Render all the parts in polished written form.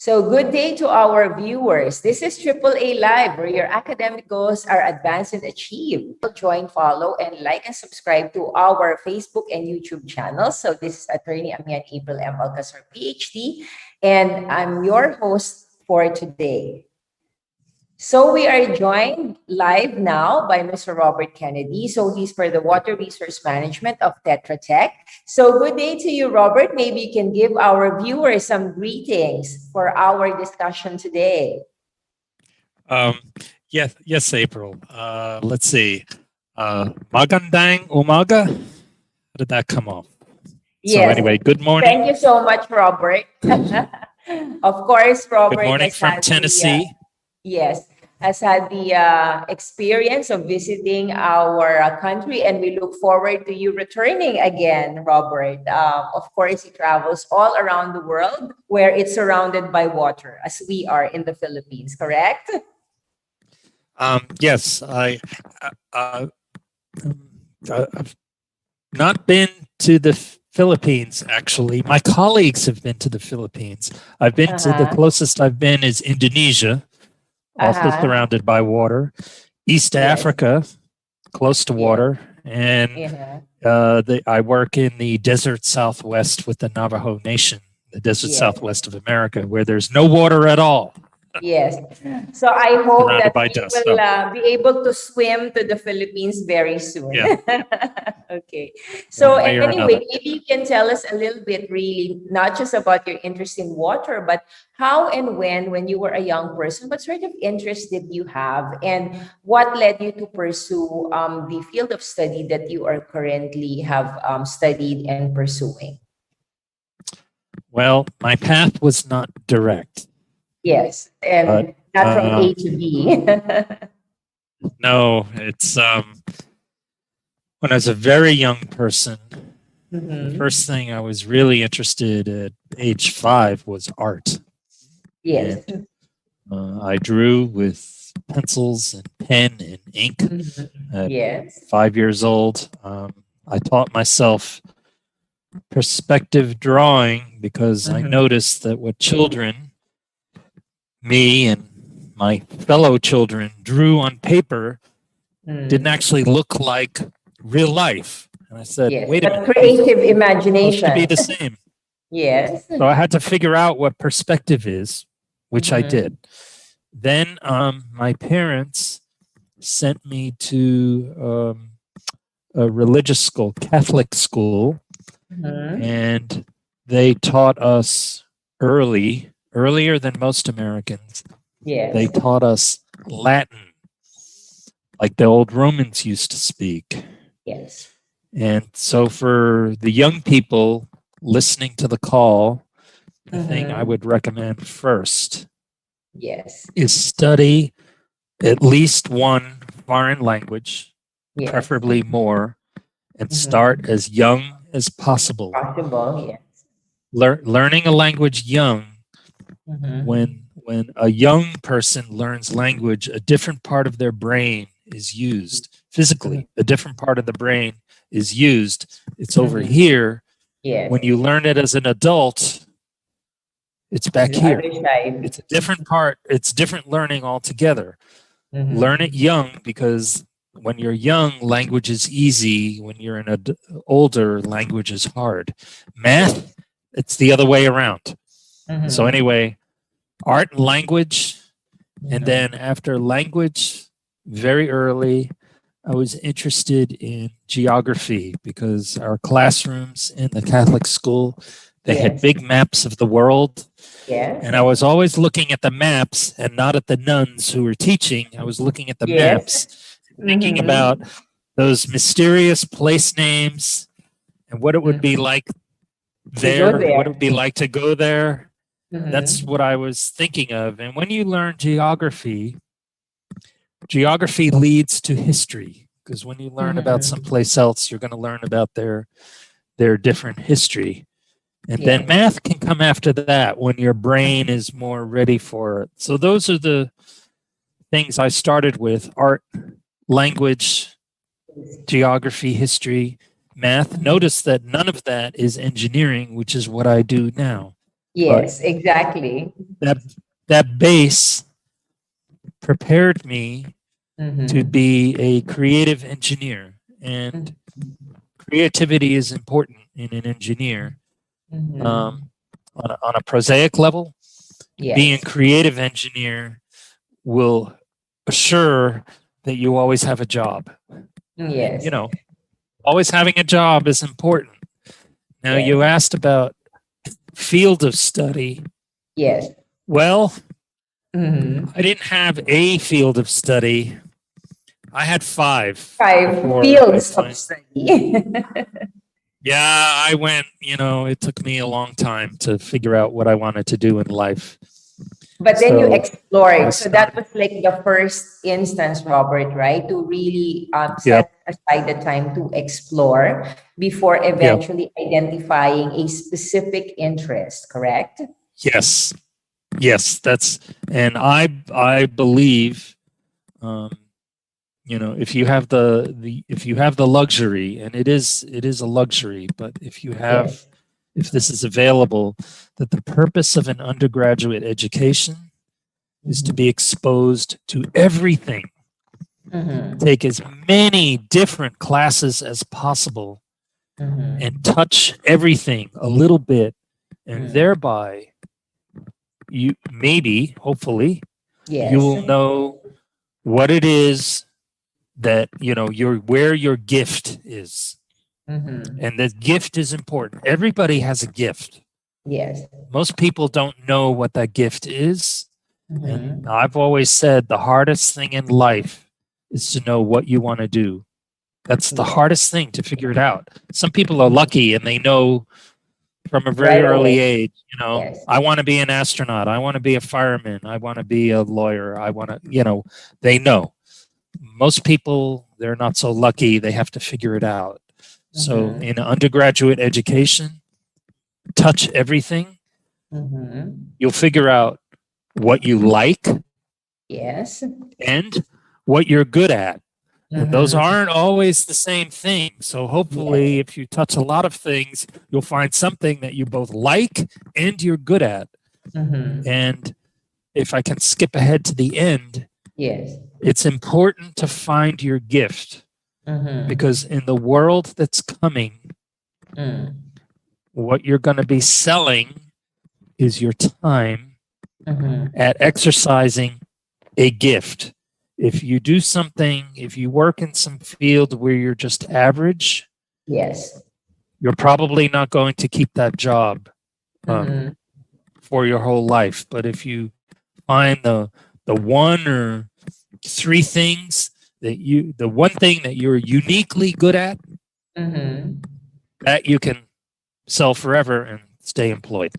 So good day to our viewers. This is AAA Live, where your academic goals are advanced and achieved. Join, follow, and like and subscribe to our Facebook and YouTube channels. So this is Attorney Amian April M. Alcazar, PhD, and I'm your host for today. So we are joined live now by Mr. Robert Kennedy. So he's for the Water Resource Management of Tetratech. So good day to you, Robert. Maybe you can give our viewers some greetings for our discussion today. Yes, April. Let's see. Magandang umaga. How did that come off? Yes. So anyway, good morning. Thank you so much, Robert. Of course, Robert. Good morning from Tennessee. Yes, has had the experience of visiting our country, and we look forward to you returning again, Robert. Of course, he travels all around the world where it's surrounded by water, as we are in the Philippines, correct? Yes, I've not been to the Philippines, actually. My colleagues have been to the Philippines. I've been to the closest I've been is Indonesia. Also surrounded by water. East Africa, close to water. And I work in the desert Southwest with the Navajo Nation, the desert Southwest of America, where there's no water at all. Yes. So I hope that we dust, will be able to swim to the Philippines very soon. Yeah. Okay. So Another. anyway, maybe you can tell us a little bit really, not just about your interest in water, but how and when you were a young person, what sort of interest did you have, and what led you to pursue the field of study that you are currently have studied and pursuing? Well, my path was not direct. Yes, and not from A to B. No, it's when I was a very young person, the first thing I was really interested at age 5 was art. Yes. And, I drew with pencils and pen and ink at 5 years old. I taught myself perspective drawing because I noticed that what children, me and my fellow children, drew on paper didn't actually look like real life. And I said, wait a minute. Creative imagination. To be the same. Yes. So I had to figure out what perspective is, which I did. Then my parents sent me to a religious school, Catholic school, and they taught us earlier than most Americans. Yes. They taught us Latin, like the old Romans used to speak. Yes. And so for the young people listening to the call, the thing I would recommend first is study at least one foreign language, preferably more, and start as young as possible. Learning a language young, when a young person learns language, a different part of their brain is used. Physically, a different part of the brain is used. It's over here. When you learn it as an adult, it's back here. It's a different part. It's different learning altogether. Learn it young, because when you're young, language is easy. When you're older, language is hard. Math, it's the other way around. So anyway, art and language. And then after language, very early, I was interested in geography, because our classrooms in the Catholic school, they had big maps of the world. And I was always looking at the maps and not at the nuns who were teaching. I was looking at the maps, thinking about those mysterious place names and what it would be like there, what it would be like to go there. That's what I was thinking of. And when you learn geography leads to history, because when you learn about someplace else, you're going to learn about their different history. And then math can come after that when your brain is more ready for it. So those are the things I started with: art, language, geography, history, math. Notice that none of that is engineering, which is what I do now. But Yes, exactly. that that base prepared me to Mm-hmm. be a creative engineer, and creativity is important in an engineer. Mm-hmm. Um, on a prosaic level, being a Yes. creative engineer will assure that you always have a job. And, Yes. always having a job is important. Now, Yes. you asked about field of study. Yes. Well, Mm-hmm. I didn't have a field of study. I had five Five before I fields of find. study. Yeah, I went, it took me a long time to figure out what I wanted to do in life. But then you So I explored. So that started. was like the first instance, Robert, right? To really Yep. set aside the time to explore before Yep. eventually identifying a specific interest, correct? Yes. Yes. And I believe, um, if you have if you have the luxury, and it is a luxury, but Yes. if this is available, that the purpose of an undergraduate education is to be Mm-hmm. exposed to everything, Mm-hmm. take as many different classes as possible, and Mm-hmm. touch everything a little bit, and Mm. thereby you maybe, hopefully, you Yes. will know what it is that your where your gift is. Mm-hmm. And the gift is important. Everybody has a gift. Yes. Most people don't know what that gift is. And Mm-hmm. I've always said the hardest thing in life is to know what you want to do. That's the Yes. hardest thing, to figure it out. Some people are Mhm. lucky and they know from a very Right away. early age, Yes. I want to be an astronaut. I want to be a fireman. I want to be a lawyer. I want to, they know. Most people, they're not so lucky. They have to figure it out. So Mm-hmm. in undergraduate education, touch everything. Mm-hmm. You'll figure out what you like Yes. and what you're good at. And those Mm-hmm. aren't always the same thing. So Yes. hopefully, if you touch a lot of things, you'll find something that you both like and you're good at. Mm-hmm. And if I can skip ahead to the end, Yes. it's important to find your gift, Mm-hmm. because in the world that's coming, Mm. what you're going to be selling is your time Mm-hmm. at exercising a gift. If you do something, if you work in some field where you're just average, Yes. you're probably not going to keep that job um, Mm-hmm. for your whole life. But if you find the one or three things the one thing that you're uniquely good at, Mm-hmm. that you can sell forever and stay employed.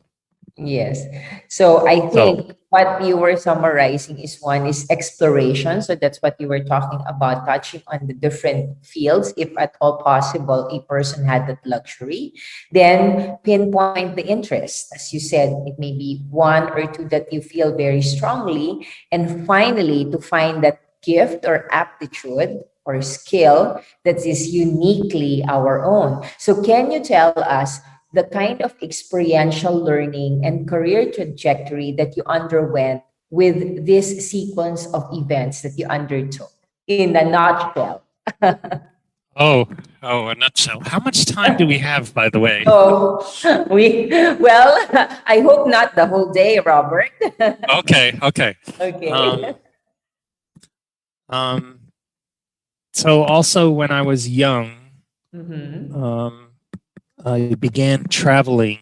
Yes. So I So, think what you were summarizing is one is exploration. So that's what you were talking about, touching on the different fields, if at all possible, a person had that luxury. Then pinpoint the interest. As you said, it may be one or two that you feel very strongly. And finally, to find that gift or aptitude or skill that is uniquely our own. So can you tell us the kind of experiential learning and career trajectory that you underwent with this sequence of events that you undertook in a nutshell? oh, a nutshell. How much time do we have, by the way? Oh, well, I hope not the whole day, Robert. Okay, okay. Um, Okay. um, so also when I was young, Mm-hmm. um, I began traveling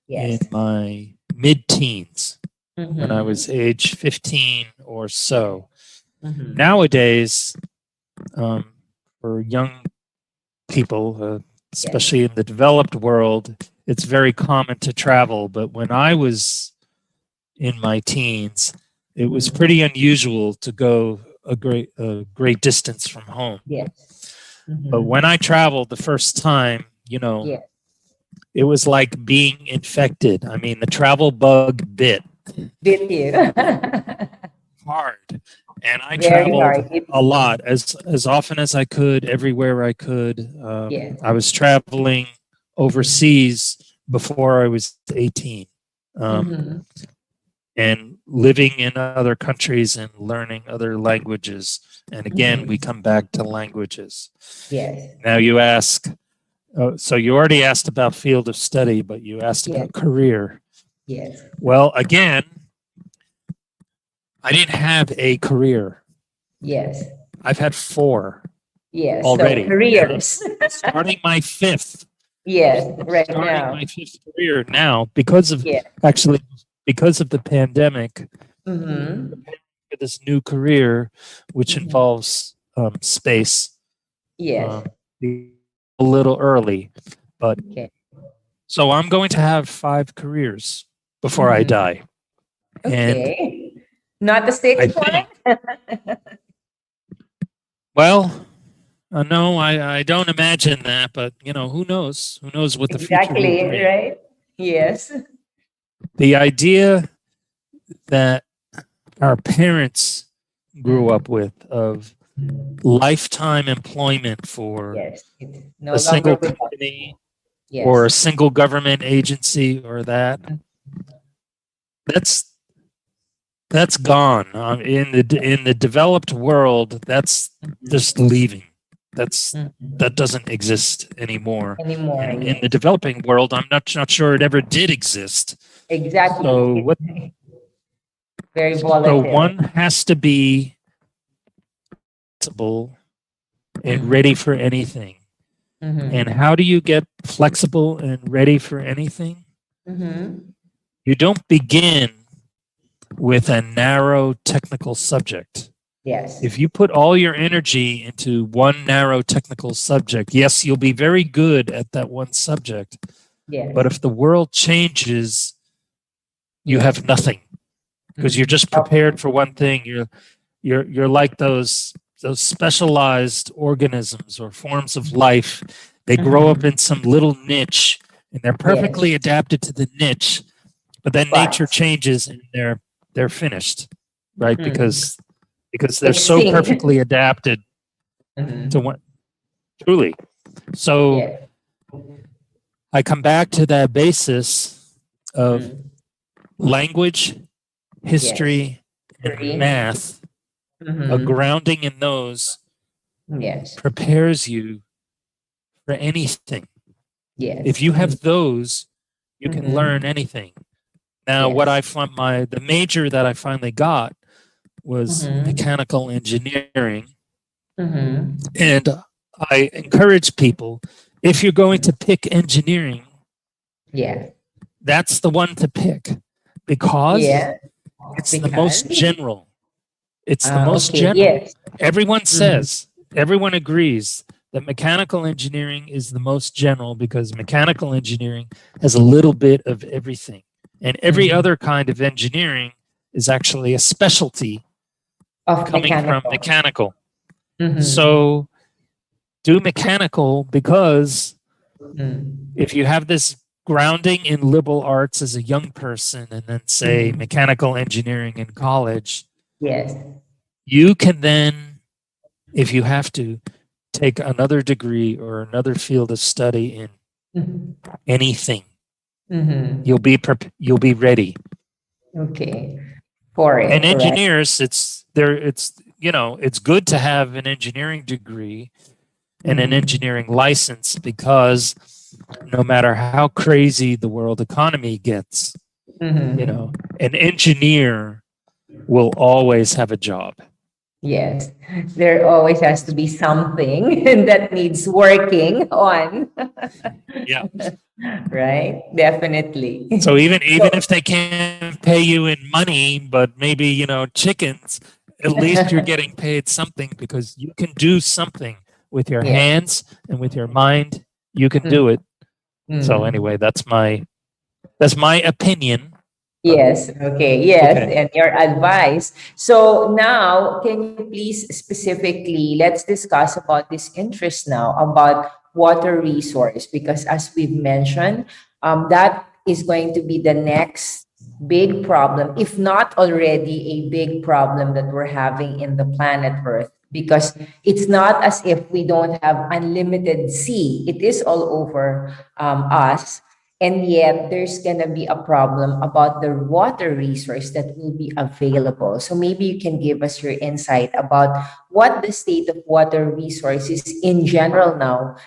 in Yes. my mid-teens when I Mm-hmm. was age 15 or Yes. so. Mm-hmm. Nowadays, um, for young people, Yes. especially in the developed world, it's very common to travel. But when I was in my teens, it was Mm-hmm. pretty unusual to go a great distance from home. Yes. But when Mm-hmm. I traveled the first time, Yes. it was like being infected. I mean, the travel bug bit With you. hard, and I Very traveled hard. It a is. lot, as often as I could, everywhere I could. Yes. I was traveling Mhm. overseas before I was 18. Mhm. and living in other countries and learning other languages. And again, we Mhm. come back to languages. Yes. Now you ask, so you already asked about field of study, but you asked Yes. about career. Yes. Well, again, I didn't have a career. Yes. I've had 4 Yes. So already. careers. Starting my 5th. Yes. Right Starting now. my 5th career now because of Yeah. actually because of the pandemic. Mm-hmm. This new career, which Mm-hmm. involves space, Yes. um, a little early, but Okay. so I'm going to have 5 careers before I Mm-hmm. die, and Okay. Not the I sixth one? think, well, no, I don't imagine that, but who knows? Who knows what the future will Exactly, bring? right? Yes. The idea that our parents grew Mm. up with of lifetime employment for Yes. It's no a longer single with us. company or a Yes. single government agency or that that's that's gone. In the developed world, that's Mhm. just leaving. That's Mhm. that doesn't exist anymore. Anymore, In the yes. developing world, I'm not sure it ever did exist. So Exactly. what? Very So volatile. one has to be flexible and ready Mhm. for anything. And Mhm. how do you get flexible and ready for anything? Mhm. You don't begin with a narrow technical subject. Yes. If you put all your energy into one narrow technical subject, yes, you'll be very good at that one subject. But Yes. if the world changes, you Yes. have nothing because you're Mhm. just Okay. prepared for one thing. You're like those specialized organisms or forms of life. They grow up Mhm. in some little niche and they're Yes. perfectly adapted to the niche, but then nature But changes and they're finished, right? mm, Because they're so extinct. perfectly adapted to Mhm. what truly. So Yes. I come back to that basis of Mm. language, Yes. history, and Three. math. A Mhm. grounding in those Yes. prepares you for anything. If Yes. you have those, you can learn Mhm. anything. Now, what Yes. I find the major that I finally got was Mhm. mechanical engineering. Mhm. And I encourage people, if you're going to pick engineering, Yeah. that's the one to pick because Yeah. it's the Because. most general. It's the most Okay. general. Yes. Everyone Mhm. says, everyone agrees that mechanical engineering is the most general because mechanical engineering has a little bit of everything. And every Mhm. other kind of engineering is actually a specialty Of coming from mechanical. mechanical. Mhm. So do mechanical because Mm. if you have this grounding in liberal arts as a young person and then say Mhm. mechanical engineering in college, Yes. you can then, if you have to, take another degree or another field of study in Mhm. anything. Mhm. You'll be ready. Okay. For And it, correct? engineers, it's good to have an engineering degree and an Mhm. engineering license because no matter how crazy the world economy gets, Mhm. an engineer will always have a job. Yes. There always has to be something that needs working on. Yeah. Right? Definitely. So even So, if they can't pay you in money, but maybe chickens, at least you're getting paid something because you can do something with your yes. hands and with your mind. You can Mm, do it. So mm. anyway, that's my opinion. But Yes. Okay. Yes. okay. And your advice. So now, can you please specifically let's discuss about this interest now about water resource because as we've mentioned, that is going to be the next big problem, if not already a big problem that we're having in the planet Earth. Because it's not as if we don't have unlimited sea. It is all over us. And yet there's going to be a problem about the water resource that will be available. So maybe you can give us your insight about what the state of water resources in general now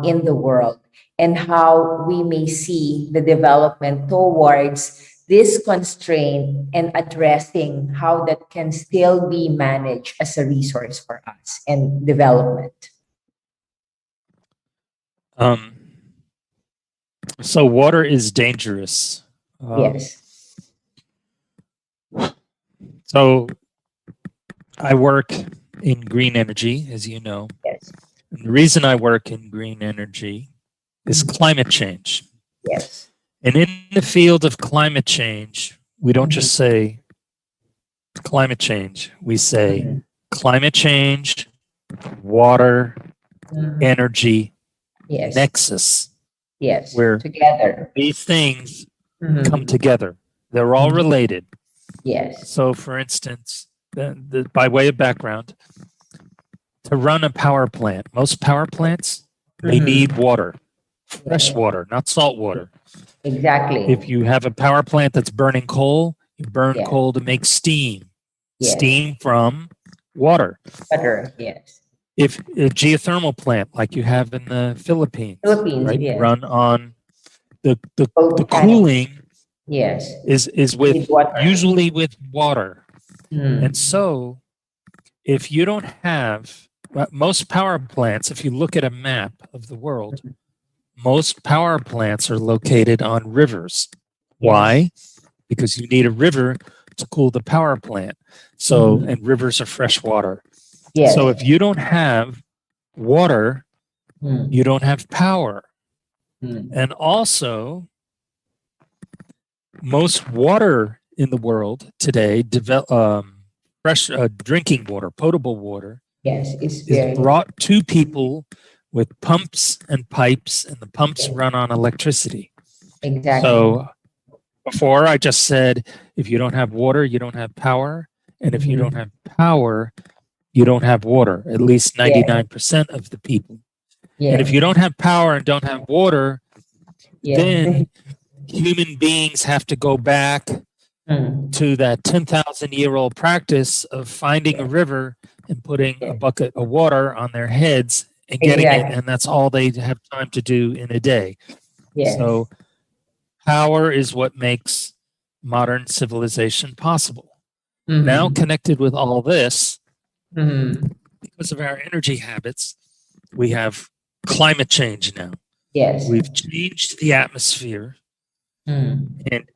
in the world, and how we may see the development towards this constraint and addressing how that can still be managed as a resource for us and development. So water is dangerous. Yes. So I work in green energy, as you know. Yes. And the reason I work in green energy is climate change. Yes. And in the field of climate change, we don't just say climate change. We say climate change, water, energy, yes. nexus. Yes. Where together these things come together. They're all related. Yes. So, for instance, by way of background, to run a power plant, most power plants, they need water, fresh water, not salt water. Exactly. If you have a power plant that's burning coal, you burn coal to make steam. Steam from water. Water, yes. If a geothermal plant like you have in the Philippines, right, yes. run on the cooling yes. is with usually with water. And so if you don't have most power plants, if you look at a map of the world, most power plants are located on rivers. Why? Because you need a river to cool the power plant. So, and rivers are fresh water. Yes. So if you don't have water, you don't have power. And also, most water in the world today, fresh drinking water, potable water, is brought to people with pumps and pipes, and the pumps run on electricity. Exactly. So before I just said, if you don't have water, you don't have power. And if you don't have power, you don't have water, at least 99% of the people. And if you don't have power and don't have water, then human beings have to go back to that 10,000-year-old practice of finding a river and putting a bucket of water on their heads and getting it, and that's all they have time to do in a day. So power is what makes modern civilization possible. Now connected with all this, because of our energy habits, we have climate change now. Yes. We've changed the atmosphere. And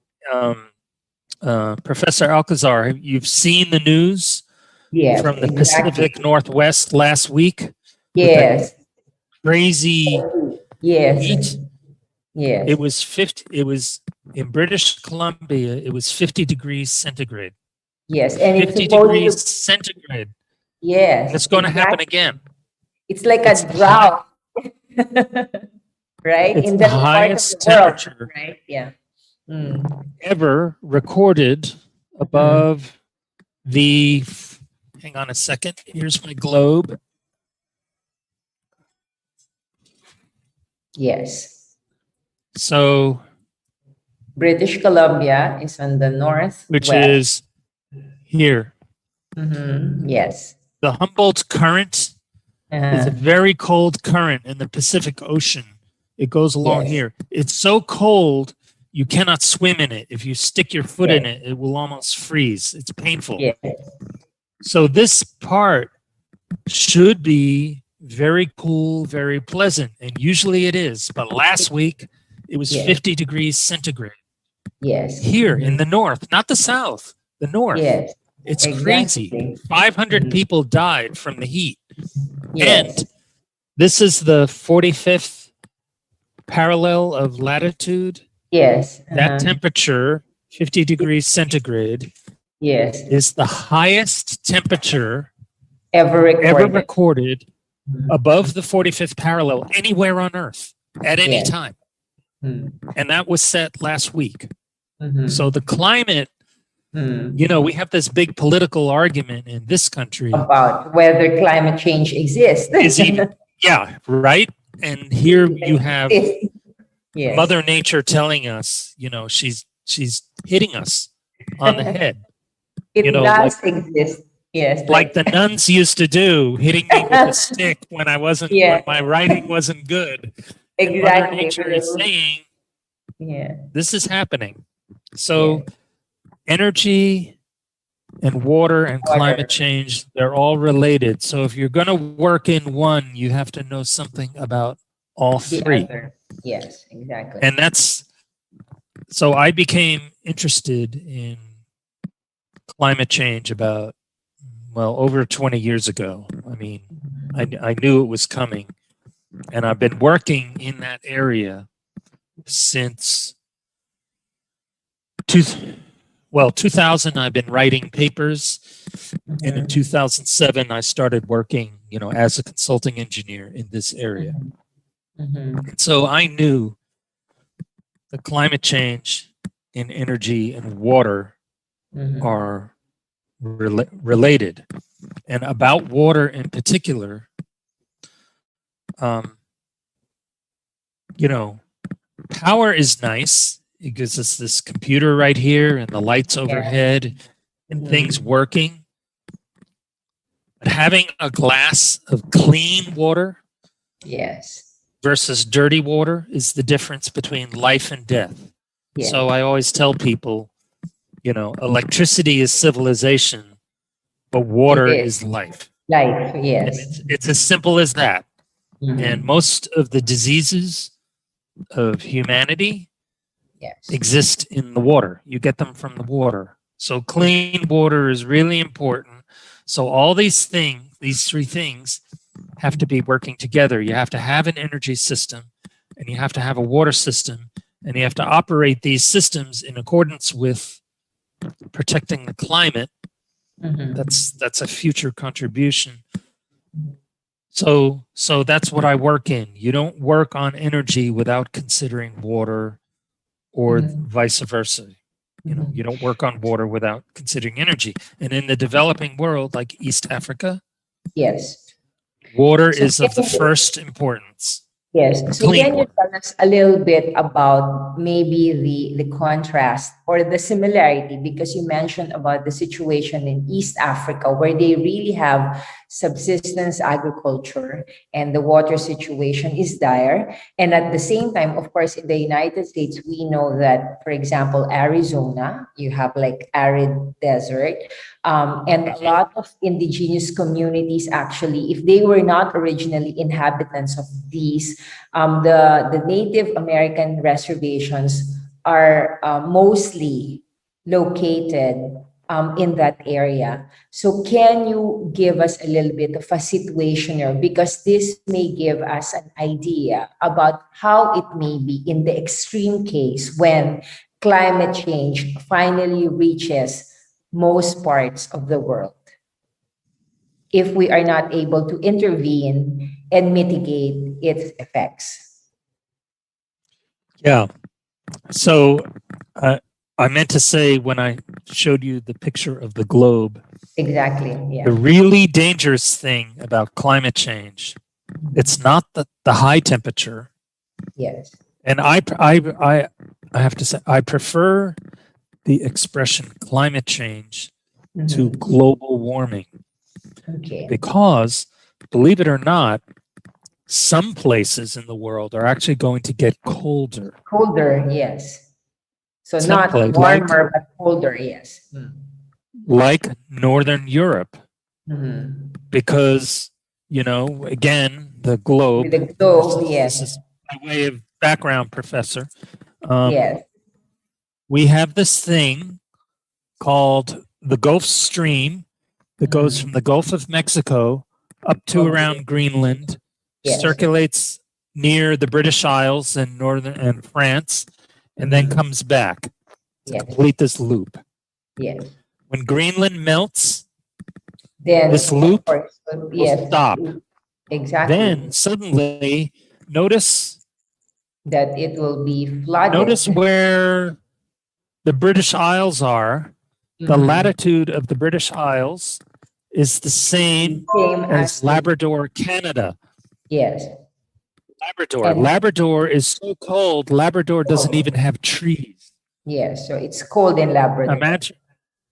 Professor Alcazar, you've seen the news from the Pacific Northwest last week? Yes. Crazy heat. Yes. It was in British Columbia, it was 50 degrees centigrade. Yes. And 50 degrees centigrade. Yes. And it's going to happen again. It's like a drought. Right? It's in the highest temperature world, right? Yeah. ever recorded above the, hang on a second, here's my globe. Yes. So British Columbia is on the north, which is here. Yes. The Humboldt Current is a very cold current in the Pacific Ocean. It goes along here. It's so cold, you cannot swim in it. If you stick your foot in it, it will almost freeze. It's painful. So this part should be very cool, very pleasant, and usually it is. But last week, it was 50 degrees centigrade. Yes. Here in the north, not the south, the north. Yes. It's crazy. 500 people died from the heat. Yes. And this is the 45th parallel of latitude. Yes. That temperature, 50 degrees centigrade, is the highest temperature ever recorded above the 45th parallel anywhere on Earth at any time. And that was set last week. So the climate, you know, we have this big political argument in this country about whether climate change exists. Is even, yeah, right? And here you have Yes. Mother Nature telling us, she's hitting us on the head. It Like does exist. Yes, like the nuns used to do, hitting me with a stick when yeah, when my writing wasn't good. And Mother exactly. Nature is saying, Yeah. this is happening. Yeah. So energy and water and climate Water change, they're all related. So if you're going to work in one, you have to know something about all the three. other. Yes, exactly. And so I became interested in climate change about, over 20 years ago. I mean, I knew it was coming, and I've been working in that area since 2000. I've been writing papers, and in 2007 I started working, as a consulting engineer in this area. And so I knew the climate change in energy and water are related. And about water in particular, um, power is nice. It gives us this computer right here and the lights overhead and things working. But having a glass of clean water Yes. versus dirty water is the difference between life and death. Yes. So I always tell people, electricity is civilization, but water is life. Life, yes. And it's as simple as that. And most of the diseases of humanity exist in the water. You get them from the water. So clean water is really important. So all these three things have to be working together. You have to have an energy system, and you have to have a water system, and you have to operate these systems in accordance with protecting the climate. That's a future contribution. So that's what I work in. You don't work on energy without considering water, or vice versa. You don't work on water without considering energy. And in the developing world, like East Africa, Yes. water is of the first importance. Yes. So Clean can you water. tell us a little bit about maybe the contrast or the similarity? Because you mentioned about the situation in East Africa where they really have subsistence agriculture and the water situation is dire. And at the same time, of course, in the United States, we know that, for example, Arizona, you have like arid desert. And a lot of indigenous communities, actually, if they were not originally inhabitants of these, the Native American reservations are mostly located in that area. So can you give us a little bit of a situationer, because this may give us an idea about how it may be in the extreme case when climate change finally reaches most parts of the world, if we are not able to intervene and mitigate its effects. Yeah. So I meant to say when I showed you the picture of the globe, Exactly. the Yeah. really dangerous thing about climate change, it's not the high temperature. Yes. And I have to say, I prefer the expression climate change to global warming, Okay. because, believe it or not, some places in the world are actually going to get colder. Colder, yes. So Some not place, warmer, but colder, yes. like Northern Europe, Mm-hmm. because, again, the globe. With the globe, This yes. is by way of background, Professor. Yes. We have this thing called the Gulf Stream that goes from the Gulf of Mexico up to around Greenland, Yes. circulates near the British Isles and northern and France, and then comes back to complete this loop. Yes. When Greenland melts, Then this loop yes. will stop. Exactly. Then suddenly, notice That it will be flooded. notice where the British Isles are. The latitude of the British Isles is the same Same as Labrador, Canada. yes. Labrador. And Labrador is so cold. Labrador doesn't even have trees. yes, so it's cold in Labrador. Imagine,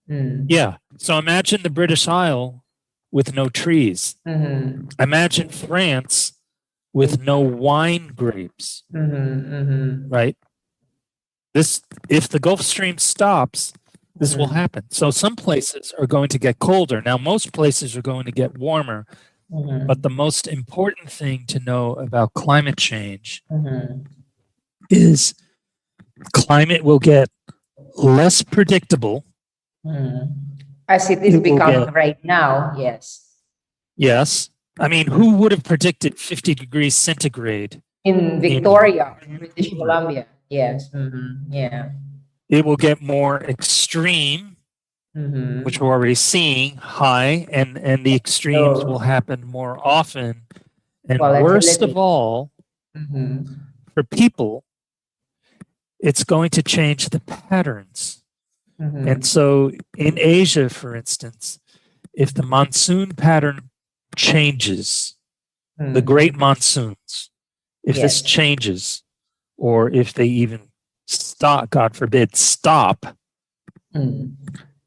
Mm. yeah. So imagine the British Isle with no trees. Mm-hmm. Imagine France with no wine grapes. Mm-hmm. Mm-hmm. Right? This, if the Gulf Stream stops, this will happen. So some places are going to get colder. Now, most places are going to get warmer. Mm-hmm. But the most important thing to know about climate change Mm-hmm. is climate will get less predictable. Mm. As it is It will becoming get, right now, yes. yes. I mean, who would have predicted 50 degrees centigrade In Victoria, British Columbia. Yes. Mm-hmm. Yeah. It will get more extreme, Mm-hmm. which we're already seeing high, and the extremes will happen more often. And worst of all, for people, it's going to change the patterns. And so in Asia, for instance, if the monsoon pattern changes, the great monsoons, if this changes, or if they even stop, God forbid, stop,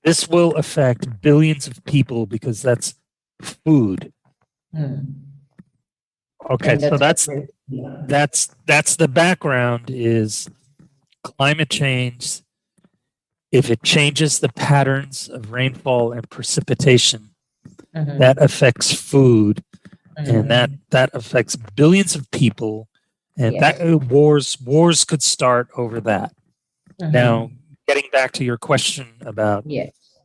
this will affect billions of people because that's food. Okay, And so that's that's the background is climate change. If it changes the patterns of rainfall and precipitation, that affects food, and that affects billions of people, and that wars could start over that. Now, getting back to your question about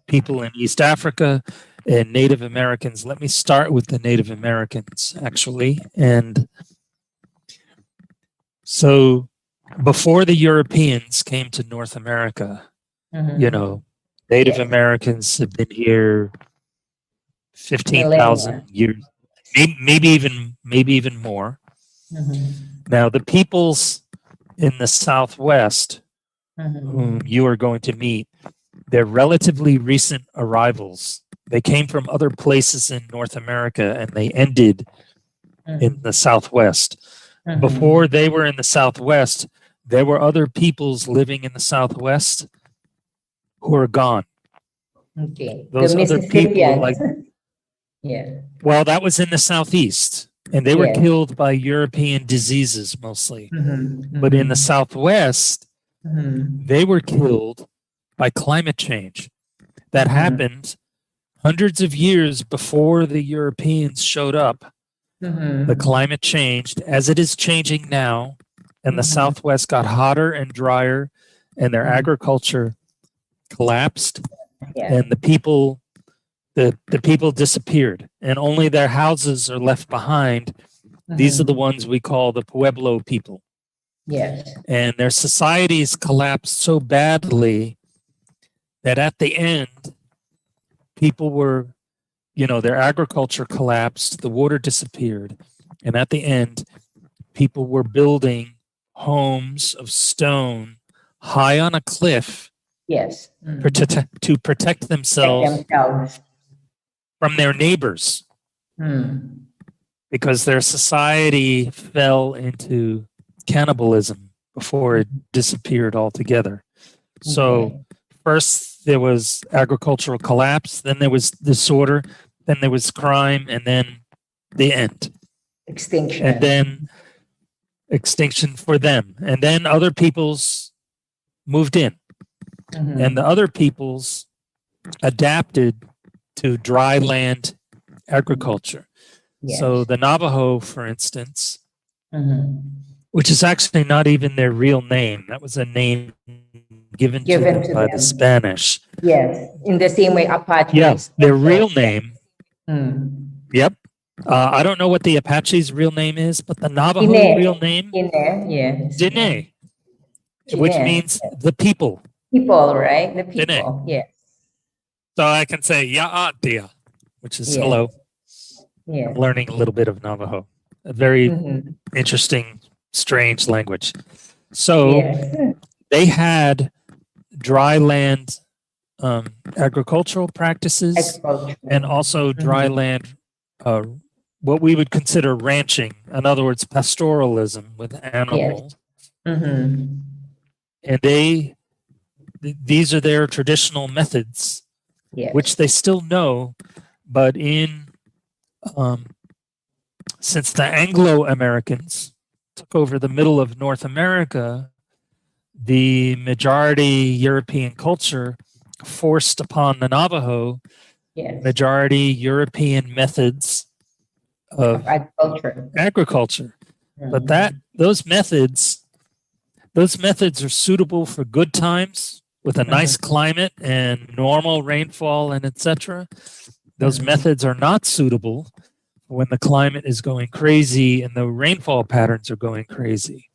people in East Africa and Native Americans, let me start with the Native Americans, actually. And so before the Europeans came to North America, you know, Native Americans have been here 15,000 years, maybe even more. Now, the peoples in the Southwest whom you are going to meet, they're relatively recent arrivals. They came from other places in North America and they ended in the Southwest. Before they were in the Southwest, there were other peoples living in the Southwest who are gone. Okay. Those The other people, like, yeah. well, that was in the Southeast, and they were killed by European diseases mostly. But in the Southwest, they were killed by climate change. That happened hundreds of years before the Europeans showed up. The climate changed as it is changing now, and the Southwest got hotter and drier, and their agriculture collapsed, and the people disappeared, and only their houses are left behind. These are the ones we call the Pueblo people. Yes. And their societies collapsed so badly that at the end, people were, their agriculture collapsed, the water disappeared. And at the end, people were building homes of stone high on a cliff. Yes. To protect themselves from their neighbors. Because their society fell into cannibalism before it disappeared altogether. So first there was agricultural collapse, then there was disorder, then there was crime, and then the end. Extinction. And then extinction for them. And then other peoples moved in. And the other peoples adapted to dry land agriculture. Yes. So the Navajo, for instance, which is actually not even their real name. That was a name given to them by the Spanish. Yes, in the same way Apache. Yes, their real name. Yep. I don't know what the Apache's real name is, but the Navajo real name, Diné, which means the people. People, right? The people. Diné. Yes. So I can say Ya'atia, which is hello. Yeah. I'm learning a little bit of Navajo. A very interesting, strange language. So they had dry land agricultural practices and also dry land what we would consider ranching. In other words, pastoralism with animals. Mm-hmm. And these are their traditional methods, which they still know. But since the Anglo-Americans took over the middle of North America, the majority European culture forced upon the Navajo majority European methods of agriculture. Mm-hmm. But those methods are suitable for good times with a nice climate and normal rainfall and etc. Those methods are not suitable when the climate is going crazy and the rainfall patterns are going crazy.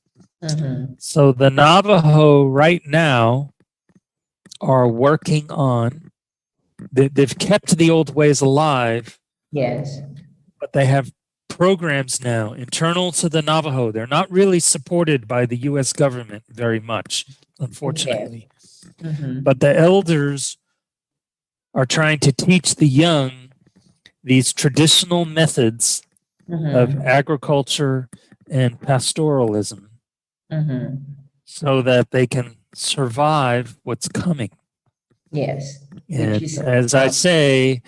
So the Navajo right now are working on, they've kept the old ways alive. Yes. But they have programs now internal to the Navajo. They're not really supported by the U.S. government very much, unfortunately. But the elders are trying to teach the young these traditional methods of agriculture and pastoralism so that they can survive what's coming. Yes. And as I say,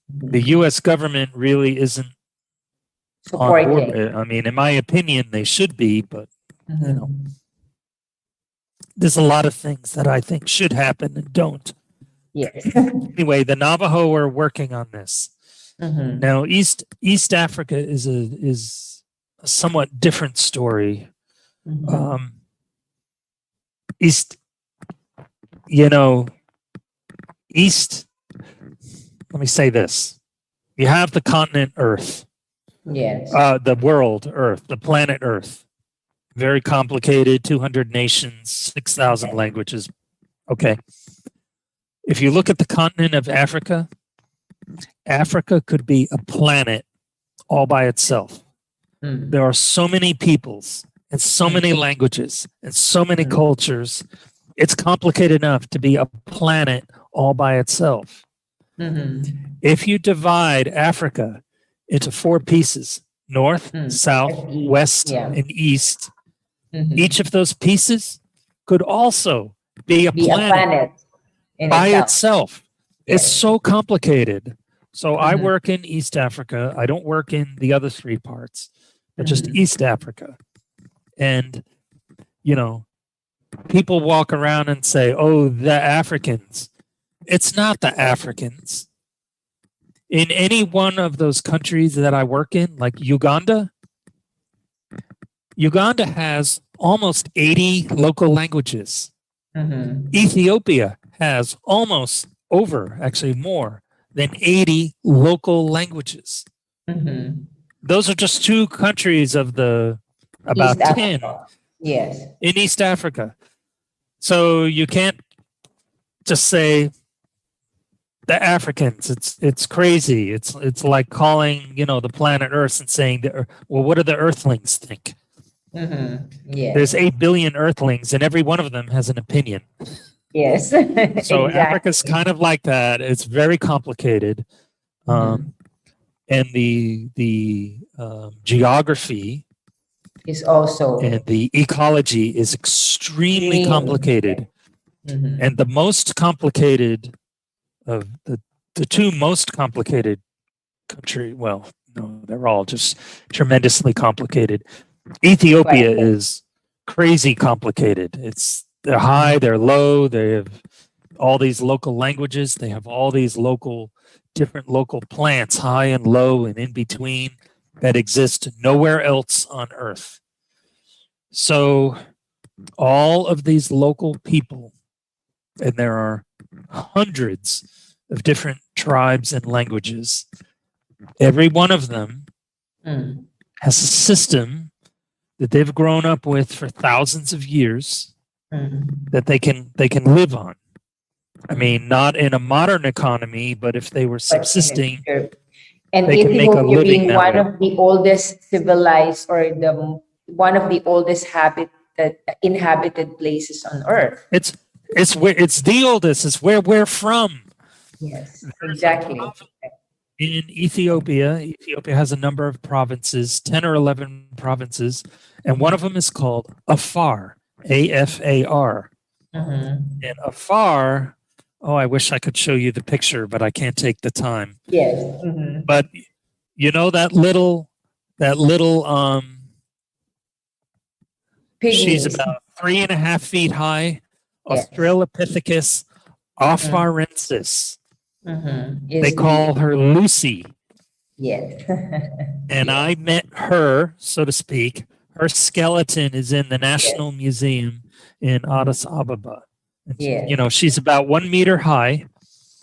the U.S. government really isn't on board. I mean, in my opinion, they should be, but you know, there's a lot of things that I think should happen and don't. Yes. Anyway, the Navajo are working on this. Now, East Africa is a somewhat different story. East, let me say this. You have the continent Earth. Yes. The world Earth, the planet Earth. Very complicated, 200 nations, 6,000 languages. Okay. If you look at the continent of Africa, Africa could be a planet all by itself. There are so many peoples and so many languages and so many cultures. It's complicated enough to be a planet all by itself. If you divide Africa into 4 pieces, north, south, west, and east, each of those pieces could also be a planet by itself. It's so complicated. So I work in East Africa. I don't work in the other 3 parts, but just East Africa. And, people walk around and say, oh, the Africans. It's not the Africans. In any one of those countries that I work in, like Uganda has almost 80 local languages. Ethiopia has almost actually more than 80 local languages. Those are just 2 countries of about 10 in East Africa. So you can't just say the Africans. It's crazy. It's like calling the planet Earth and saying well, what do the Earthlings think? There's 8 billion Earthlings, and every one of them has an opinion. Yes. So exactly. Africa's kind of like that. It's very complicated, and the geography is also, and the ecology is extremely complicated. And the most complicated of the 2 most complicated country, well, no, they're all just tremendously complicated. Ethiopia is crazy complicated. They're high, they're low, they have all these local languages, they have all these different local plants, high and low and in between, that exist nowhere else on Earth. So all of these local people, and there are hundreds of different tribes and languages, every one of them has a system that they've grown up with for thousands of years that they can live on. I mean, not in a modern economy, but if they were subsisting, and they can make a Ethiopia living being that one way. of the oldest civilized, or one of the oldest inhabited places on Earth. It's the oldest. It's where we're from. Yes, exactly. in Ethiopia has a number of provinces, 10 or 11 provinces, and one of them is called Afar, A-F-A-R. And Afar, oh, I wish I could show you the picture, but I can't take the time. Yes. But you know that little she's Pygmies. about 3.5 feet high, Yes. Australopithecus afarensis. They Is call her Lucy. Yes. And I met her, so to speak. Her skeleton is in the National Museum in Addis Ababa. And Yes. you know, she's about 1 meter high.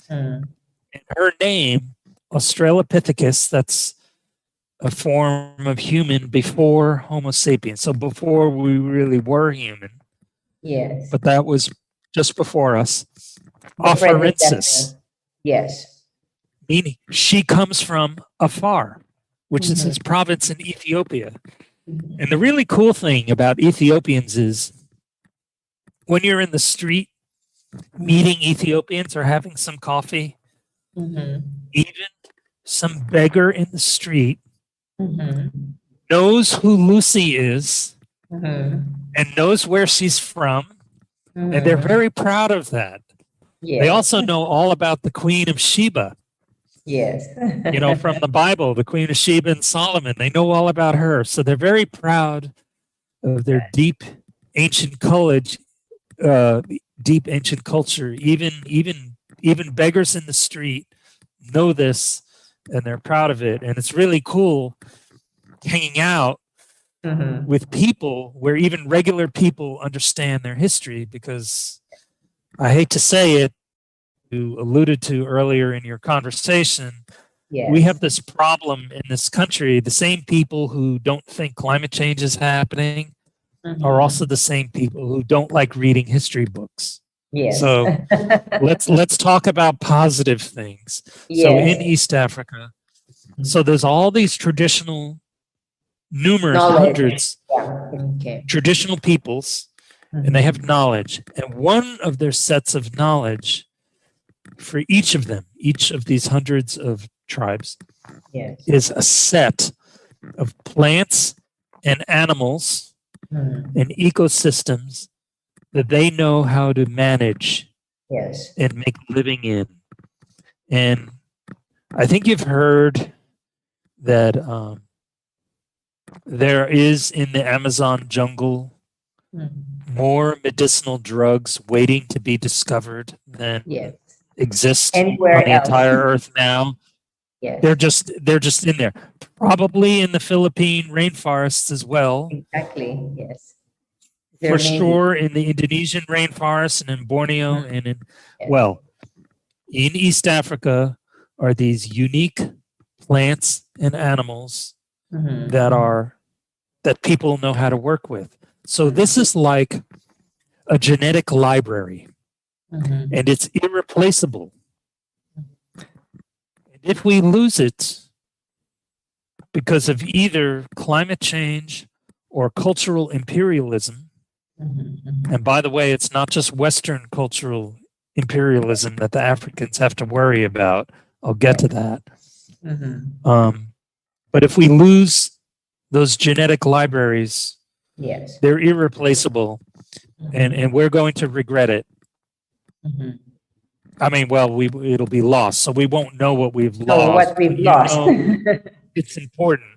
Mm. And her name, Australopithecus, that's a form of human before Homo sapiens. So before we really were human. Yes. But that was just before us. The Afarensis, predecessor. Yes. meaning she comes from Afar, which is this province in Ethiopia. And the really cool thing about Ethiopians is when you're in the street meeting Ethiopians or having some coffee, even some beggar in the street knows who Lucy is and knows where she's from, and they're very proud of that. Yes. They also know all about the Queen of Sheba. Yes. You know, from the Bible, the Queen of Sheba and Solomon. They know all about her. So they're very proud of their deep ancient culture. Even beggars in the street know this, and they're proud of it. And it's really cool hanging out with people where even regular people understand their history, because I hate to say it, you alluded to earlier in your conversation, we have this problem in this country. The same people who don't think climate change is happening are also the same people who don't like reading history books. Yes. So let's talk about positive things. So in East Africa, so there's all these traditional, numerous hundreds traditional peoples, and they have knowledge. And one of their sets of knowledge for each of them, each of these hundreds of tribes, is a set of plants and animals and ecosystems that they know how to manage and make living in. And I think you've heard that there is in the Amazon jungle more medicinal drugs waiting to be discovered than exist anywhere on the else. entire earth now. They're just in there. Probably in the Philippine rainforests as well. Exactly. Yes. For sure in the Indonesian rainforest and in Borneo and in in East Africa are these unique plants and animals that people know how to work with. So this is like a genetic library, and it's irreplaceable. And if we lose it because of either climate change or cultural imperialism, and by the way, it's not just Western cultural imperialism that the Africans have to worry about. I'll get to that. But if we lose those genetic libraries, they're irreplaceable, and we're going to regret it. I mean, well, it'll be lost, so we won't know what we've lost. What we've lost. It's important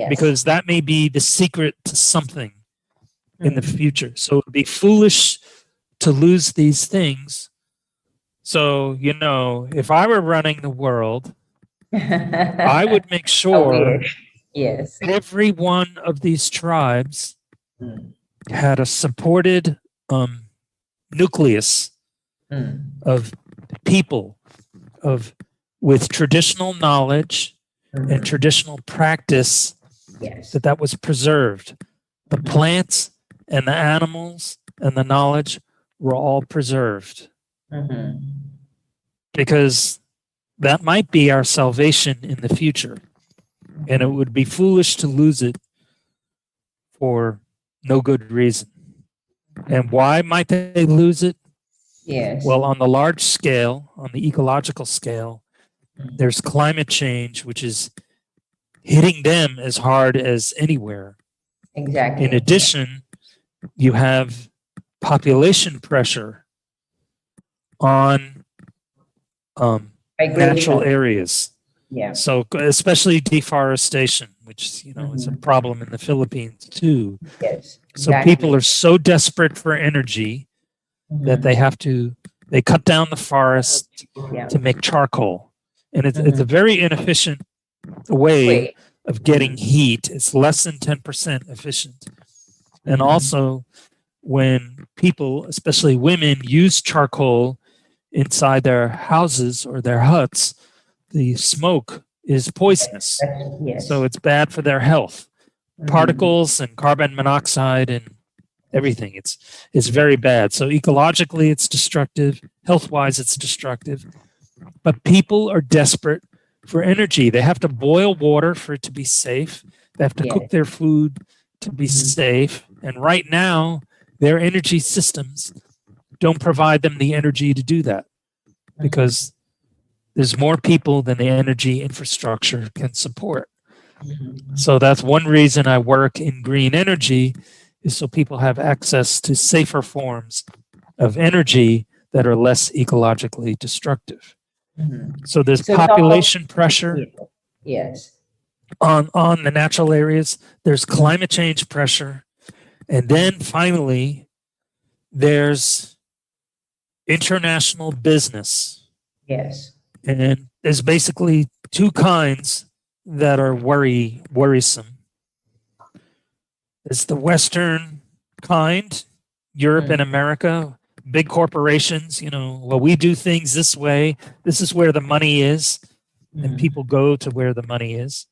because that may be the secret to something in the future. So it'd be foolish to lose these things. So, you know, if I were running the world, I would make sure every one of these tribes had a supported nucleus of people with traditional knowledge and traditional practice that was preserved. The plants and the animals and the knowledge were all preserved. Because that might be our salvation in the future. And it would be foolish to lose it for no good reason. And why might they lose it? Well, on the large scale, on the ecological scale, There's climate change, which is hitting them as hard as anywhere. Exactly. In addition, you have population pressure on natural areas. Yeah. So especially deforestation, which is a problem in the Philippines too. Yes. So people are so desperate for energy that they cut down the forest to make charcoal, and it's a very inefficient way of getting heat. It's less than 10% efficient, and also when people, especially women, use charcoal inside their houses or their huts, the smoke is poisonous. Yes. So it's bad for their health. Particles and carbon monoxide and everything. It's very bad. So ecologically, it's destructive. Health-wise, it's destructive. But people are desperate for energy. They have to boil water for it to be safe. They have to cook their food to be safe. And right now, their energy systems don't provide them the energy to do that because there's more people than the energy infrastructure can support. So that's one reason I work in green energy, is so people have access to safer forms of energy that are less ecologically destructive. So there's population pressure on the natural areas. There's climate change pressure. And then finally, there's international business. Yes. And there's basically two kinds that are worrisome. There's the Western kind, Europe and America, big corporations, well, we do things this way. This is where the money is. And people go to where the money is.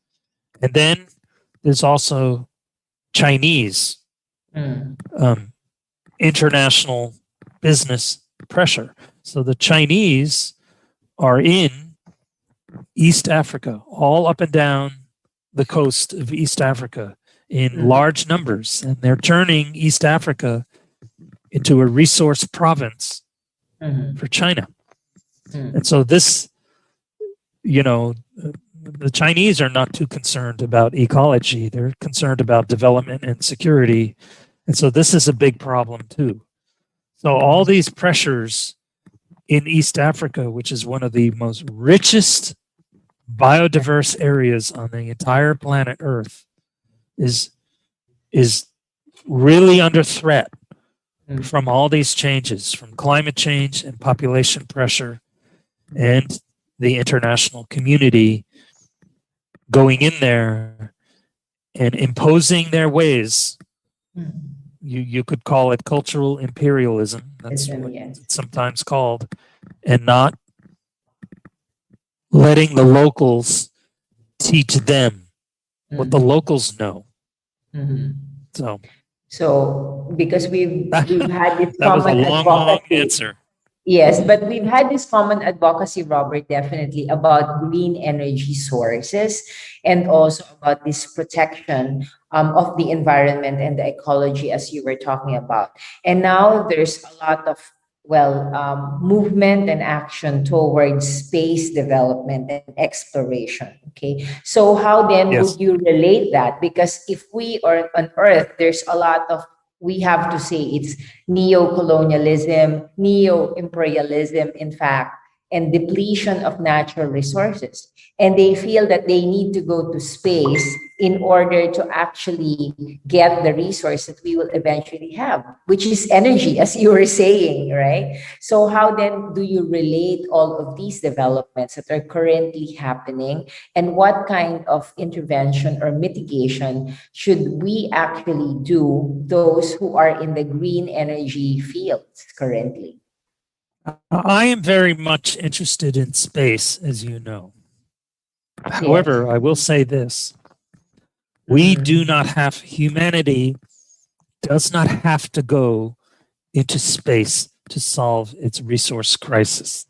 And then there's also Chinese international business pressure. So the Chinese are in East Africa, all up and down the coast of East Africa in large numbers. And they're turning East Africa into a resource province for China. And so this, the Chinese are not too concerned about ecology. They're concerned about development and security. And so this is a big problem too. So all these pressures in East Africa, which is one of the most richest biodiverse areas on the entire planet Earth, is really under threat from all these changes, from climate change and population pressure and the international community going in there and imposing their ways. You could call it cultural imperialism. That's what it's sometimes called. And not letting the locals teach them what the locals know. So because we've had this that was a common long answer. Yes, but we've had this common advocacy, Robert, definitely about green energy sources and also about this protection of the environment and the ecology, as you were talking about. And now there's a lot of, movement and action towards space development and exploration. Okay, so how then would you relate that? Because if we are on Earth, there's a lot of, we have to say it's neo-colonialism, neo-imperialism, in fact, and depletion of natural resources. And they feel that they need to go to space in order to actually get the resource that we will eventually have, which is energy, as you were saying, right? So how then do you relate all of these developments that are currently happening, and what kind of intervention or mitigation should we actually do, those who are in the green energy fields currently? I am very much interested in space, as you know. However, I will say this. We do not have, humanity does not have to go into space to solve its resource crisis.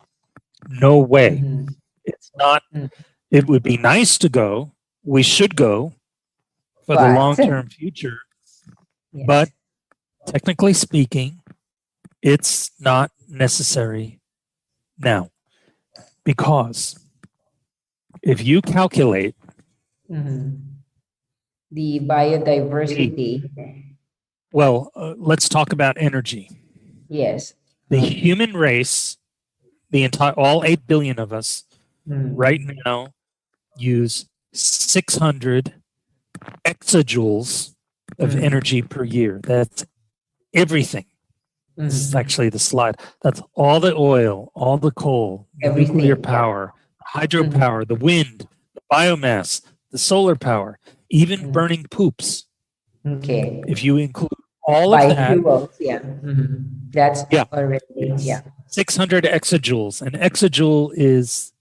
No way. It's not, it would be nice to go. We should go for the long-term future. But technically speaking, it's not necessary now, because if you calculate the biodiversity. Well, let's talk about energy. Yes. The human race, all 8 billion of us, right now use 600 exajoules of energy per year. That's everything. This is actually the slide. That's all the oil, all the coal, the nuclear power, hydropower, the wind, the biomass, the solar power, even burning poops. Okay. If you include all of that, that's already 600 exajoules. An exajoule is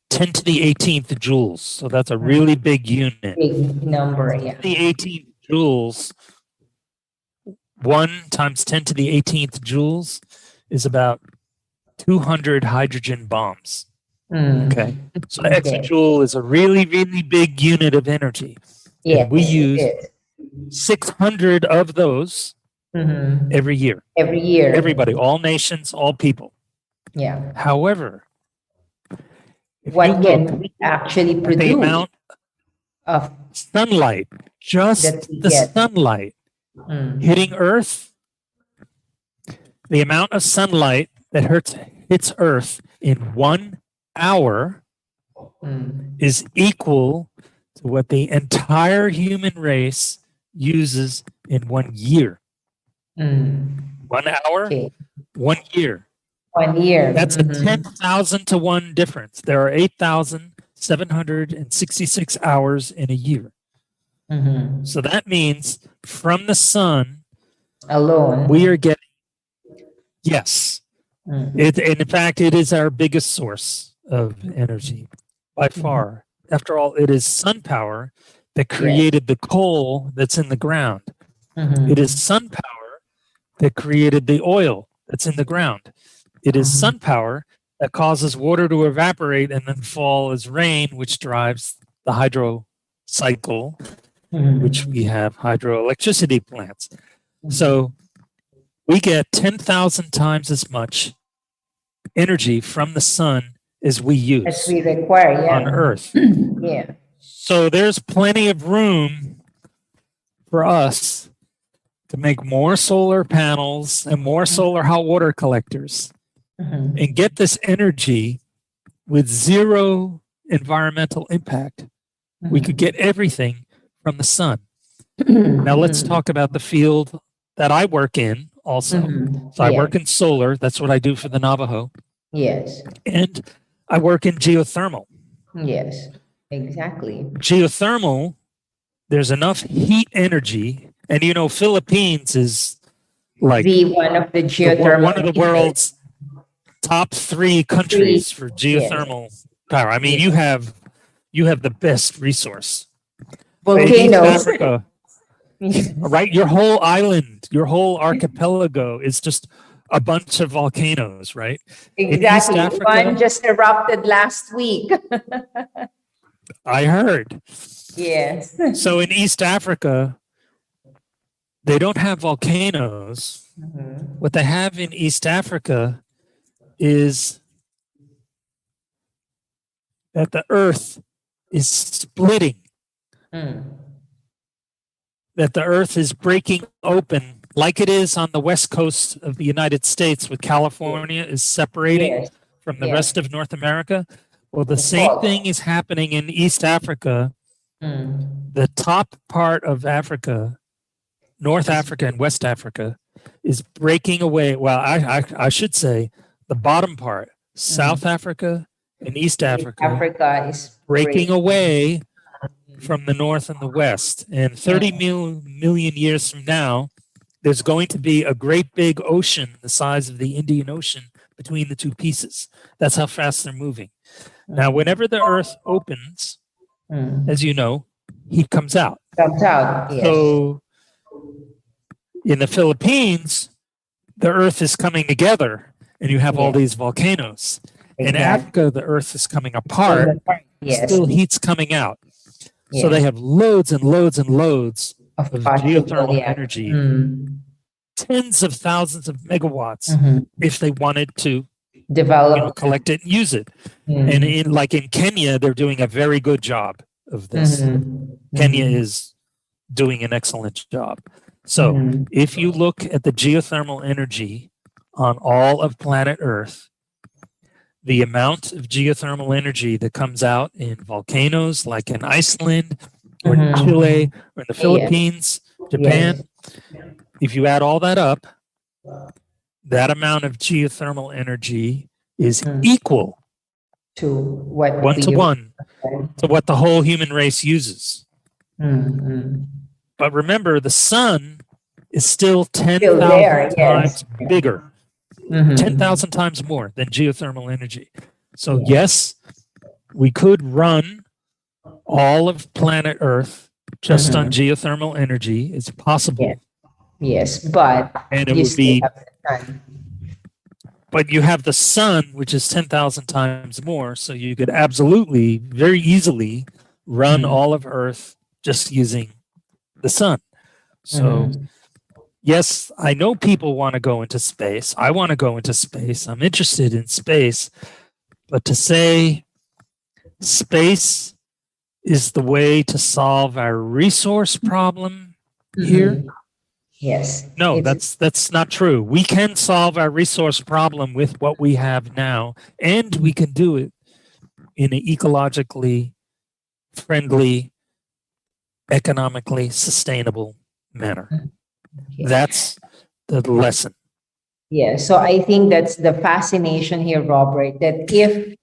10 to the 18th joules. So that's a really big unit. Big number, yeah. 10 to the 18th joules, 1 times 10 to the 18th joules is about 200 hydrogen bombs. Okay. So the exajoule is a really, really big unit of energy. Yeah. And we use 600 of those every year. Every year. Everybody, all nations, all people. Yeah. However, what can we actually produce? The amount of sunlight, just the sunlight hitting Earth, the amount of sunlight that hits Earth in 1 hour is equal to what the entire human race uses in 1 year. 1 hour, 1 year. 1 year. That's a 10,000 to 1 difference. There are 8,766 hours in a year. So that means from the sun alone, we are getting, yes. In fact, it is our biggest source of energy by far. After all, it is sun power that created the coal that's in the ground. It is sun power that created the oil that's in the ground. It is sun power that causes water to evaporate and then fall as rain, which drives the hydro cycle, which we have hydroelectricity plants. So we get 10,000 times as much energy from the sun as we use as we require on Earth. So there's plenty of room for us to make more solar panels and more solar hot water collectors and get this energy with zero environmental impact. We could get everything from the sun. Now let's talk about the field that I work in also. So I work in solar. That's what I do for the Navajo. Yes. And I work in geothermal. Yes, exactly. Geothermal, there's enough heat energy. And you know, Philippines is like one of the geothermal one of the world's top 3 countries for geothermal power. I mean, you have the best resource. Volcanoes. Africa, right? Your whole island, your whole archipelago is just a bunch of volcanoes, right? Exactly. One just erupted last week. I heard. Yes. So in East Africa, they don't have volcanoes. What they have in East Africa is that the earth is splitting. That the earth is breaking open like it is on the west coast of the United States, with California is separating from the rest of North America. Well, the same thing is happening in East Africa. The top part of Africa, North Africa and West Africa, is breaking away. Well, I should say the bottom part, South Africa and East Africa is breaking away from the North and the West. And 30 million years from now, there's going to be a great big ocean the size of the Indian Ocean between the 2 pieces. That's how fast they're moving. Now, whenever the earth opens, as you know, heat comes out. So in the Philippines, the earth is coming together and you have all these volcanoes. In Africa, the earth is coming apart, still heat's coming out. So they have loads and loads and loads of geothermal energy, tens of thousands of megawatts if they wanted to develop. collect it and use it. And in Kenya, they're doing a very good job of this. Kenya is doing an excellent job. So if you look at the geothermal energy on all of planet Earth, the amount of geothermal energy that comes out in volcanoes like in Iceland or in Chile or in the Philippines, Japan, if you add all that up, that amount of geothermal energy is equal to what 1-to-1 to what the whole human race uses. But remember, the sun is still 10,000 times bigger, 10,000 times more than geothermal energy. So yes, we could run all of planet Earth just on geothermal energy. It's possible. Yes, but and it would be. But you have the sun, which is 10,000 times more. So you could absolutely, very easily run all of Earth just using the sun. So yes, I know people want to go into space. I want to go into space. I'm interested in space. But to say space is the way to solve our resource problem here? Yes. No, that's not true. We can solve our resource problem with what we have now, and we can do it in an ecologically friendly, economically sustainable manner. That's the lesson. Yeah, so I think that's the fascination here, Robert, that if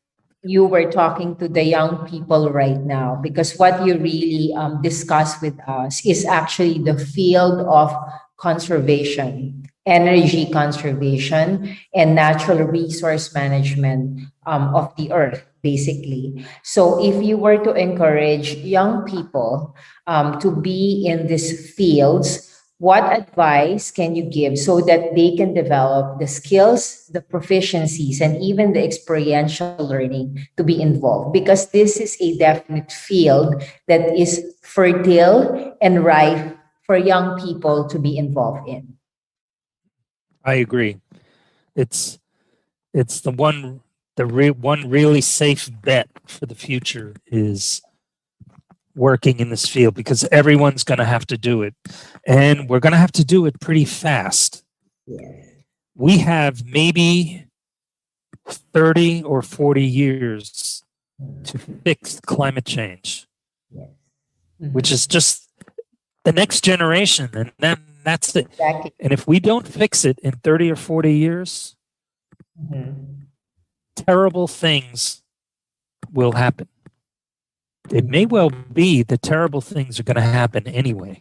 you were talking to the young people right now, because what you really discuss with us is actually the field of conservation, energy conservation, and natural resource management of the earth, basically. So if you were to encourage young people to be in these fields, what advice can you give so that they can develop the skills, the proficiencies, and even the experiential learning to be involved? Because this is a definite field that is fertile and ripe for young people to be involved in. I agree. It's the one really safe bet for the future is working in this field, because everyone's going to have to do it, and we're going to have to do it pretty fast. We have maybe 30 or 40 years to fix climate change, which is just the next generation, and then that's it. Exactly. And if we don't fix it in 30 or 40 years, terrible things will happen. It may well be that terrible things are going to happen anyway.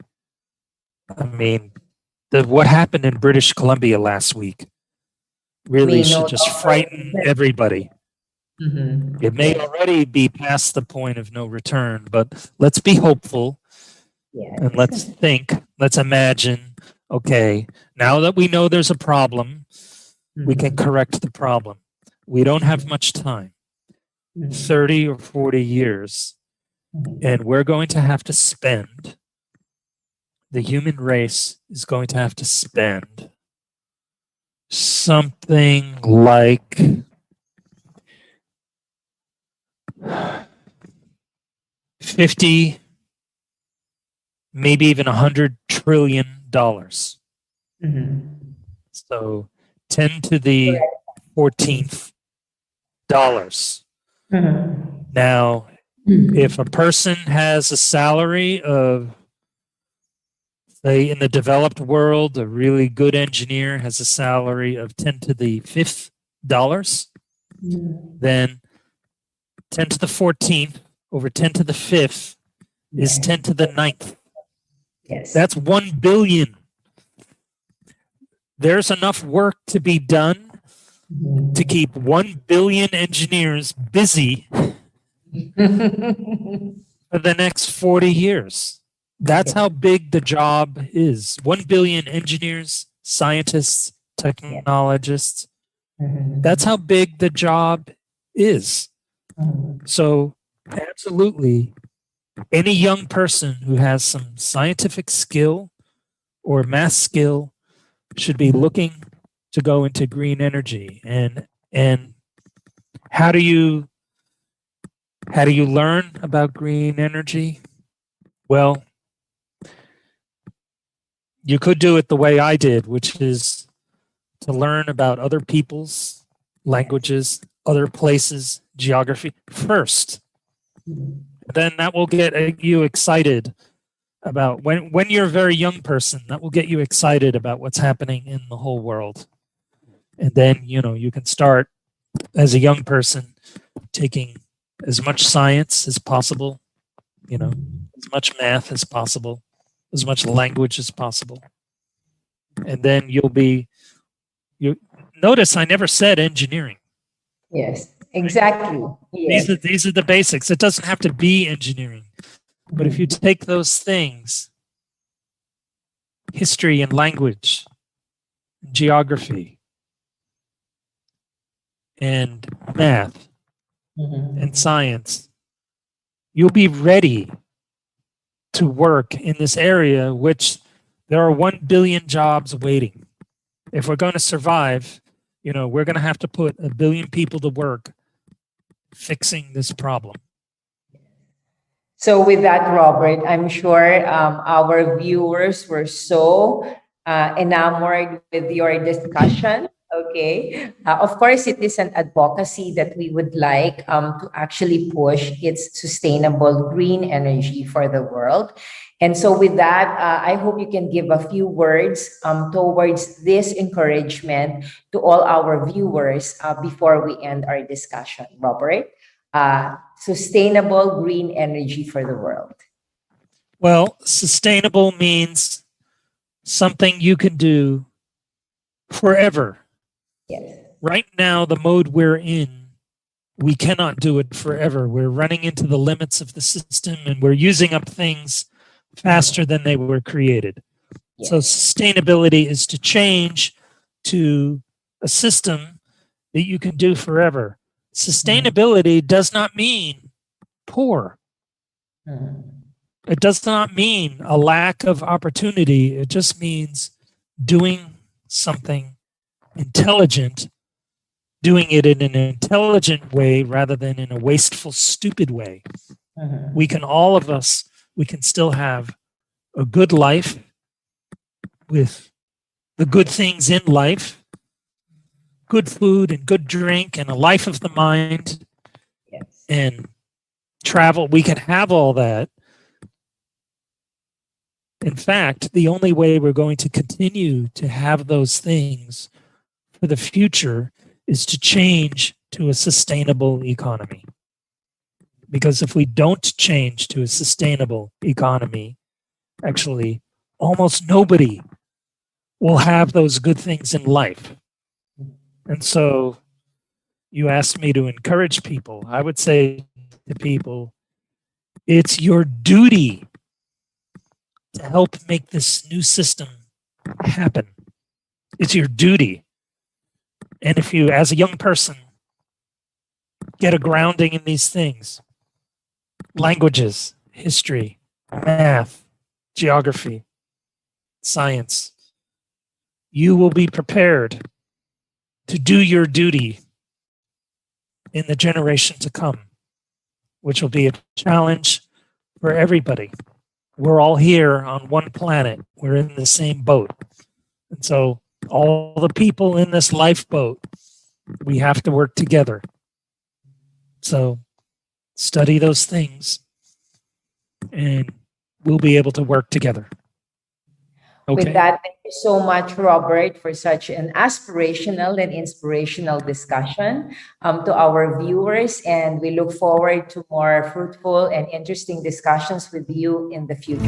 I mean, what happened in British Columbia last week really should just frighten everybody. It may already be past the point of no return, but let's be hopeful. And let's think, let's imagine, okay, now that we know there's a problem, we can correct the problem. We don't have much time, 30 or 40 years, and we're going to have to spend, the human race is going to have to spend something like $50, maybe even $100 trillion. So 10 to the 14th dollars. Now, if a person has a salary of, say, in the developed world, a really good engineer has a salary of 10 to the 5th dollars, then 10 to the 14th over 10 to the 5th is 10 to the 9th. That's 1 billion. There's enough work to be done to keep 1 billion engineers busy for the next 40 years. That's how big the job is. 1 billion engineers, scientists, technologists. That's how big the job is. So, absolutely, any young person who has some scientific skill or math skill should be looking to go into green energy. And How do you learn about green energy? Well, you could do it the way I did, which is to learn about other people's languages, other places, geography first. Then that will get you excited about when you're a very young person, that will get you excited about what's happening in the whole world. And then, you can start as a young person taking as much science as possible, as much math as possible, as much language as possible. And then you notice I never said engineering. Yes, exactly. Yes. These are the basics. It doesn't have to be engineering. But if you take those things, history and language, geography, and math, and science, you'll be ready to work in this area, which there are 1 billion jobs waiting. If we're going to survive, we're going to have to put 1 billion people to work fixing this problem. So with that, Robert, I'm sure our viewers were so enamored with your discussion. Okay. Of course, it is an advocacy that we would like to actually push its sustainable green energy for the world. And so with that, I hope you can give a few words towards this encouragement to all our viewers before we end our discussion, Robert. Sustainable green energy for the world. Well, sustainable means something you can do forever. Yes. Right now, the mode we're in, we cannot do it forever. We're running into the limits of the system and we're using up things faster than they were created. Yes. So sustainability is to change to a system that you can do forever. Sustainability does not mean poor. It does not mean a lack of opportunity. It just means doing something intelligent, doing it in an intelligent way rather than in a wasteful, stupid way. We can, all of us, we can still have a good life with the good things in life, good food and good drink and a life of the mind. Yes. And travel. We can have all that. In fact, the only way we're going to continue to have those things for the future is to change to a sustainable economy. Because if we don't change to a sustainable economy, actually, almost nobody will have those good things in life. And so you asked me to encourage people. I would say to people, it's your duty to help make this new system happen. It's your duty. And if you, as a young person, get a grounding in these things, languages, history, math, geography, science, you will be prepared to do your duty in the generation to come, which will be a challenge for everybody. We're all here on one planet. We're in the same boat. And so all the people in this lifeboat, we have to work together. So study those things and we'll be able to work together. Okay. With that, thank you so much, Robert, for such an aspirational and inspirational discussion to our viewers. And we look forward to more fruitful and interesting discussions with you in the future.